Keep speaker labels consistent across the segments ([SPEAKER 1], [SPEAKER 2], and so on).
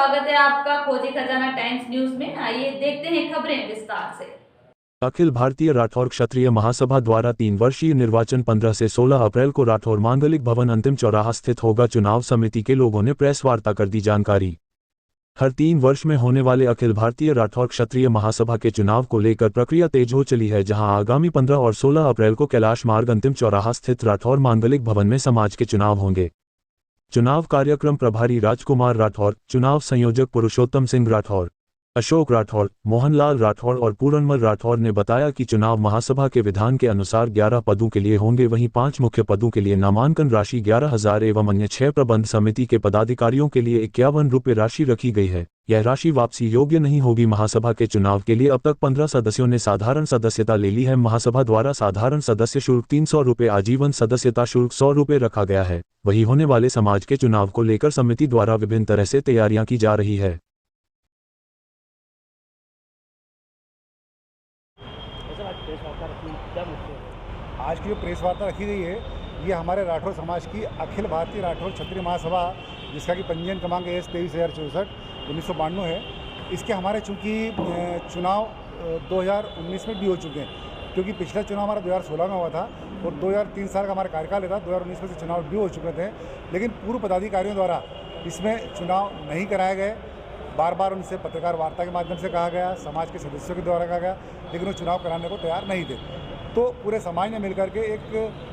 [SPEAKER 1] स्वागत है आपका खोजी खजाना टाइम्स न्यूज में। आइए देखते हैं खबरें विस्तार से।
[SPEAKER 2] अखिल भारतीय राठौर क्षत्रिय महासभा द्वारा 3 वर्षीय निर्वाचन 15 से 16 अप्रैल को राठौर मांगलिक भवन अंतिम चौराहा स्थित होगा। चुनाव समिति के लोगों ने प्रेस वार्ता कर दी जानकारी। हर 3 वर्ष में होने वाले अखिल भारतीय राठौर क्षत्रिय महासभा के चुनाव को लेकर प्रक्रिया तेज हो चली है, जहां आगामी 15 और 16 अप्रैल को कैलाश मार्ग अंतिम चौराहा स्थित राठौर मांगलिक भवन में समाज के चुनाव होंगे। चुनाव कार्यक्रम प्रभारी राजकुमार राठौर, चुनाव संयोजक पुरुषोत्तम सिंह राठौर, अशोक राठौर, मोहनलाल राठौर और पूरनमल राठौर ने बताया कि चुनाव महासभा के विधान के अनुसार 11 पदों के लिए होंगे। वहीं 5 मुख्य पदों के लिए नामांकन राशि 11,000 एवं अन्य 6 प्रबंध समिति के पदाधिकारियों के लिए 51 रुपये राशि रखी गई है। यह राशि वापसी योग्य नहीं होगी। महासभा के चुनाव के लिए अब तक 15 सदस्यों ने साधारण सदस्यता ले ली है। महासभा द्वारा साधारण सदस्य शुल्क 300 रुपये, आजीवन सदस्यता शुल्क 100 रुपये रखा गया है। वहीं होने वाले समाज के चुनाव को लेकर समिति द्वारा विभिन्न तरह से तैयारियां की जा रही है।
[SPEAKER 3] आज की जो प्रेस वार्ता रखी गई है, ये हमारे राठौर समाज की अखिल भारतीय राठौर क्षत्रिय महासभा, जिसका कि पंजीयन क्रमांक AS 23,064 1992 है। इसके हमारे चूँकि चुनाव 2019 में भी हो चुके हैं, क्योंकि पिछला चुनाव हमारा 2016 में हुआ था और 2003 साल का हमारा कार्यकाल था। 2019 में से चुनाव भी हो चुके थे, लेकिन पूर्व पदाधिकारियों द्वारा इसमें चुनाव नहीं कराए गए। बार बार उनसे पत्रकार वार्ता के माध्यम से कहा गया, समाज के सदस्यों के द्वारा कहा गया, लेकिन वो चुनाव कराने को तैयार नहीं थे। तो पूरे समाज ने मिलकर के एक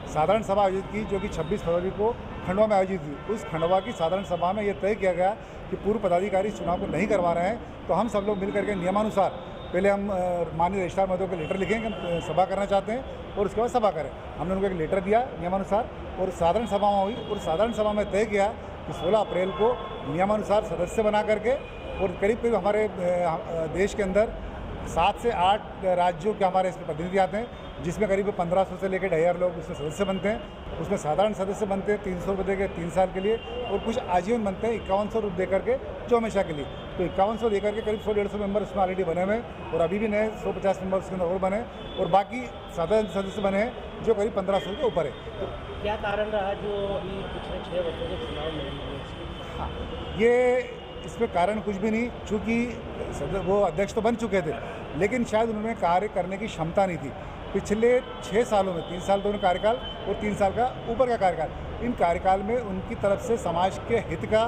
[SPEAKER 3] साधारण सभा आयोजित की, जो कि 26 फरवरी को खंडवा में आयोजित हुई। उस खंडवा की साधारण सभा में ये तय किया गया कि पूर्व पदाधिकारी चुनाव को नहीं करवा रहे हैं, तो हम सब लोग मिलकर के नियमानुसार पहले हम माननीय रजिस्ट्रार महोदय को लेटर लिखेंगे, हम सभा करना चाहते हैं और उसके बाद सभा करें। हमने उनको एक लेटर दिया नियमानुसार और साधारण सभा हुई, और साधारण सभा में तय किया कि 16 अप्रैल को नियमानुसार सदस्य बना करके, और करीब करीब हमारे देश के अंदर 7 से 8 राज्यों के हमारे इसमें प्रतिनिधि आते हैं, जिसमें करीब 1500 से लेकर 2,500 लोग उसमें सदस्य बनते हैं। उसमें साधारण सदस्य बनते हैं 300 रुपये देकर 3 साल के लिए, और कुछ आजीवन बनते हैं 5100 रुपये देकर के, जो हमेशा के लिए। तो 5100 देकर के करीब 100-150 मेंबर उसमें ऑलरेडी बने हुए हैं, और अभी भी नए 150 मेंबर उसके अंदर और बने, और बाकी साधारण सदस्य बने हैं जो करीब 1500 के ऊपर है।
[SPEAKER 4] तो क्या कारण रहा जो अभी पिछले 6 वर्षों के चुनाव में?
[SPEAKER 3] हाँ, ये इसमें कारण कुछ भी नहीं, चूँकि वो अध्यक्ष तो बन चुके थे, लेकिन शायद उन्होंने कार्य करने की क्षमता नहीं थी। पिछले 6 सालों में 3 साल दोनों कार्यकाल और 3 साल का ऊपर का कार्यकाल, इन कार्यकाल में उनकी तरफ से समाज के हित का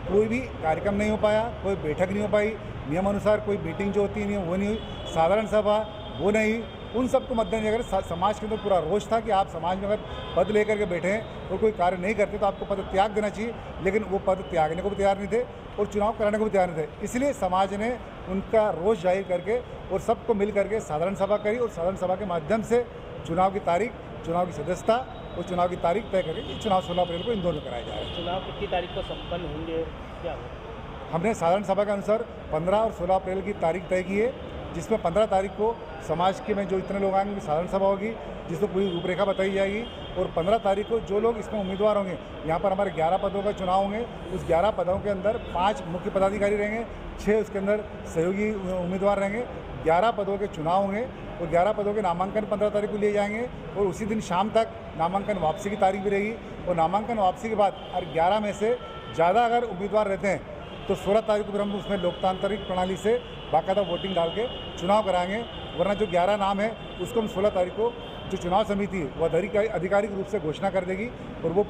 [SPEAKER 3] कोई भी कार्यक्रम नहीं हो पाया, कोई बैठक नहीं हो पाई, नियमानुसार कोई मीटिंग जो होती नहीं वो नहीं हुई, साधारण सभा वो नहीं। उन सबको मद्देनजर समाज के अंदर पूरा रोष था कि आप समाज में अगर पद लेकर के बैठे हैं और कोई कार्य नहीं करते तो आपको पद त्याग देना चाहिए, लेकिन वो पद त्यागने को भी तैयार नहीं थे और चुनाव कराने को भी तैयार नहीं थे। इसलिए समाज ने उनका रोष जाहिर करके और सबको मिल करके साधारण सभा करी, और साधारण सभा के माध्यम से चुनाव की तारीख, चुनाव की सदस्यता और चुनाव की तारीख तय करके चुनाव 16 अप्रैल को इंदौर में कराया जाएगा।
[SPEAKER 4] चुनाव कितनी तारीख को संपन्न होंगे, क्या
[SPEAKER 3] हमने साधारण सभा के अनुसार 15 और 16 अप्रैल की तारीख तय की है, जिसमें 15 तारीख को समाज के में जो इतने लोग आएंगे साधारण सभा होगी, जिसमें पूरी रूपरेखा बताई जाएगी, और 15 तारीख को जो लोग इसमें उम्मीदवार होंगे, यहाँ पर हमारे 11 पदों का चुनाव होंगे। उस 11 पदों के अंदर 5 मुख्य पदाधिकारी रहेंगे, 6 उसके अंदर सहयोगी उम्मीदवार रहेंगे। 11 पदों के चुनाव होंगे और 11 पदों के नामांकन 15 तारीख को लिए जाएंगे, और उसी दिन शाम तक नामांकन वापसी की तारीख भी रहेगी। और नामांकन वापसी के बाद अगर 11 में से ज़्यादा अगर उम्मीदवार रहते हैं तो 16 तारीख को फिर हम उसमें लोकतांत्रिक प्रणाली से बाकायदा वोटिंग डाल के चुनाव कराएंगे। वरना जो 11 नाम है उसको हम 16 तारीख को जो चुनाव समिति है वो आधिकारिक रूप से घोषणा कर देगी, और वो